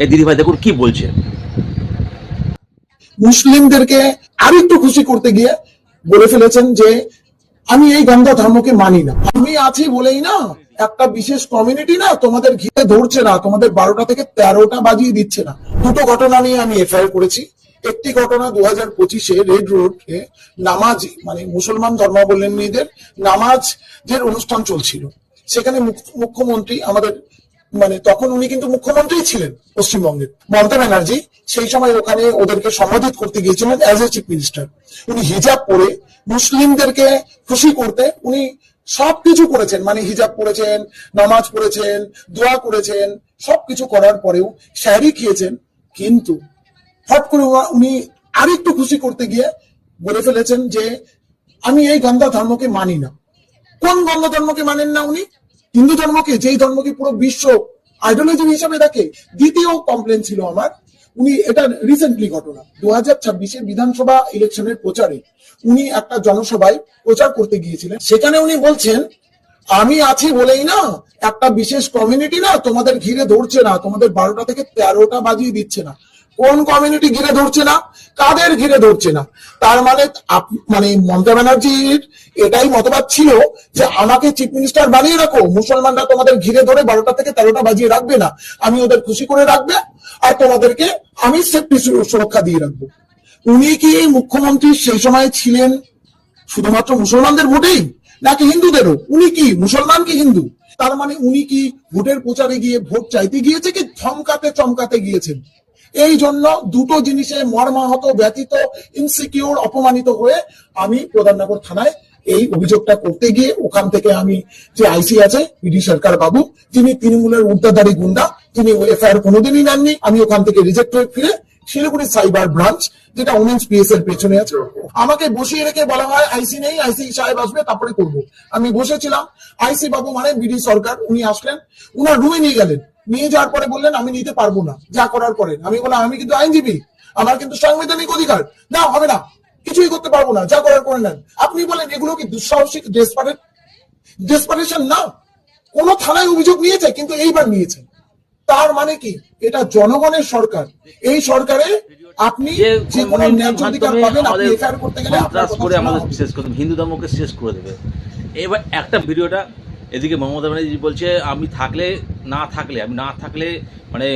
এই দিদিভাই দেখুন কি বলছে। মুসলিমদেরকে আরেকটু খুশি করতে গিয়ে বলে ফেলেছেন যে আমি এই গন্ধ ধর্মকে মানি না, আমি আছি বলেই না একটা বিশেষ কমিউনিটি না তোমাদের ঘিরে ধরছে না, তোমাদের 12টা থেকে 13টা বাজিয়ে দিচ্ছে না। দুটো ঘটনা নিয়ে আমি এফআইআর করেছি। একটি ঘটনা 2025-এ রেড রোডে নামাজ মানে মুসলমান ধর্মাবলম্বীদের নামাজের অনুষ্ঠান চলছিল। সেখানে মুখ্যমন্ত্রী আমাদের মানে তখন উনি কিন্তু মুখ্যমন্ত্রী ছিলেন পশ্চিমবঙ্গের, মমতা ব্যানার্জি সেই সময় ওখানে ওদেরকে সম্বোধিত করতে গিয়েছিলেন অ্যাজ এ চিফ মিনিস্টার। উনি হিজাব পরে মুসলিমদেরকে খুশি করতে উনি সবকিছু করেছেন, মানে হিজাব পরেছেন, নামাজ পড়েছেন, দোয়া করেছেন, সবকিছু করার পরেও শাড়ি খেয়েছেন। কিন্তু হট করে উনি আরেকটু খুশি করতে গিয়ে বলে ফেলেছেন যে আমি এই গন্ধা ধর্মকে মানি না। কোন গন্ধ ধর্মকে মানেন না উনি? হিন্দু ধর্মকে, যেই ধর্মকে পুরো বিশ্ব আইডোলজি হিসাবে দেখে। দ্বিতীয় কমপ্লেন ছিল আমার, উনি এটা রিসেন্টলি ঘটনা 2026-এ বিধানসভা ইলেকশনের প্রচারে উনি একটা জনসভায় প্রচার করতে গিয়েছিলেন। সেখানে উনি বলছেন আমি আছি বলেই না একটা বিশেষ কমিউনিটি না তোমাদের ঘিরে ধরছে না, তোমাদের 12টা থেকে 13টা বাজিয়ে দিচ্ছে না। কোন কমিউনিটি ঘিরে ধরছে না, কাদের ঘিরে ধরছে না? তার মানে মানে মমতা ব্যানার্জির এটাই মতবাদ ছিল যে আমাকে চিফ মিনিস্টার বানিয়ে রাখো, মুসলমানরা তোমাদের ঘিরে ধরে 12টা থেকে 13টা বাজিয়ে রাখবে না, আমি ওদের খুশি করে রাখবে আর তোমাদেরকে আমি সেফটি সুরক্ষা দিয়ে রাখবো। উনি কি মুখ্যমন্ত্রী সেই সময় ছিলেন শুধুমাত্র মুসলমানদের ভোটেই নাকি হিন্দুদেরও? উনি কি মুসলমান কি হিন্দু? তার মানে উনি কি ভোটের প্রচারে গিয়ে ভোট চাইতে গিয়েছে কি ধমকাতে চমকাতে গিয়েছেন? এই জন্য দুটো জিনিসে মর্মাহত, ব্যথিত, ইনসিকিউর, অপমানিত হয়ে আমি প্রধাননগর থানায় এই অভিযোগটা করতে গিয়ে ওখান থেকে আমি যে আইসি আছে পিডি সরকার বাবু, যিনি তৃণমূলের উর্দাধারী গুন্ডা, তিনি এফআইআর কোনোদিনই নেননি, আমি ওখান থেকে রিজেক্ট হয়ে ফিরে শিলিগুড়ি সাইবার ব্রাঞ্চ যেটা উমেন্স পিএস এর পেছনে আছে, আমাকে বসিয়ে রেখে বলা হয় আইসি নেই, আইসি সাহেব আসবে তারপরে করবো। আমি বসেছিলাম, আইসি বাবু মানে বিডি সরকার উনি আসলেন, উনার রুমে নিয়ে গেলেন, নিয়ে যাওয়ার পরে বললেন আমি নিতে পারবো না, যা করার করেন। আমি বললাম আমি কিন্তু আইনজীবী, আমার কিন্তু সাংবিধানিক অধিকার, না হবে না, কিছুই করতে পারবো না, যা করার করে নেন। আপনি বলেন এগুলো কি দুঃসাহসিক ডেসপারেশন না? কোন থানায় অভিযোগ নিয়েছে কিন্তু এইবার নিয়েছে। তার মানে কি এটা জনগণের সরকার। এই সরকারে আপনি যে কোনো ন্যায্য অধিকার পাবেন, আপনি এফআইআর করতে গেলে আপনার কথা করে আমাদের শেষ করে হিন্দু ধর্মকে শেষ করে দেবে। এবার একটা ভিডিওটা এদিকে মমতা ব্যানার্জি বলছে আমি থাকলে না থাকলে মানে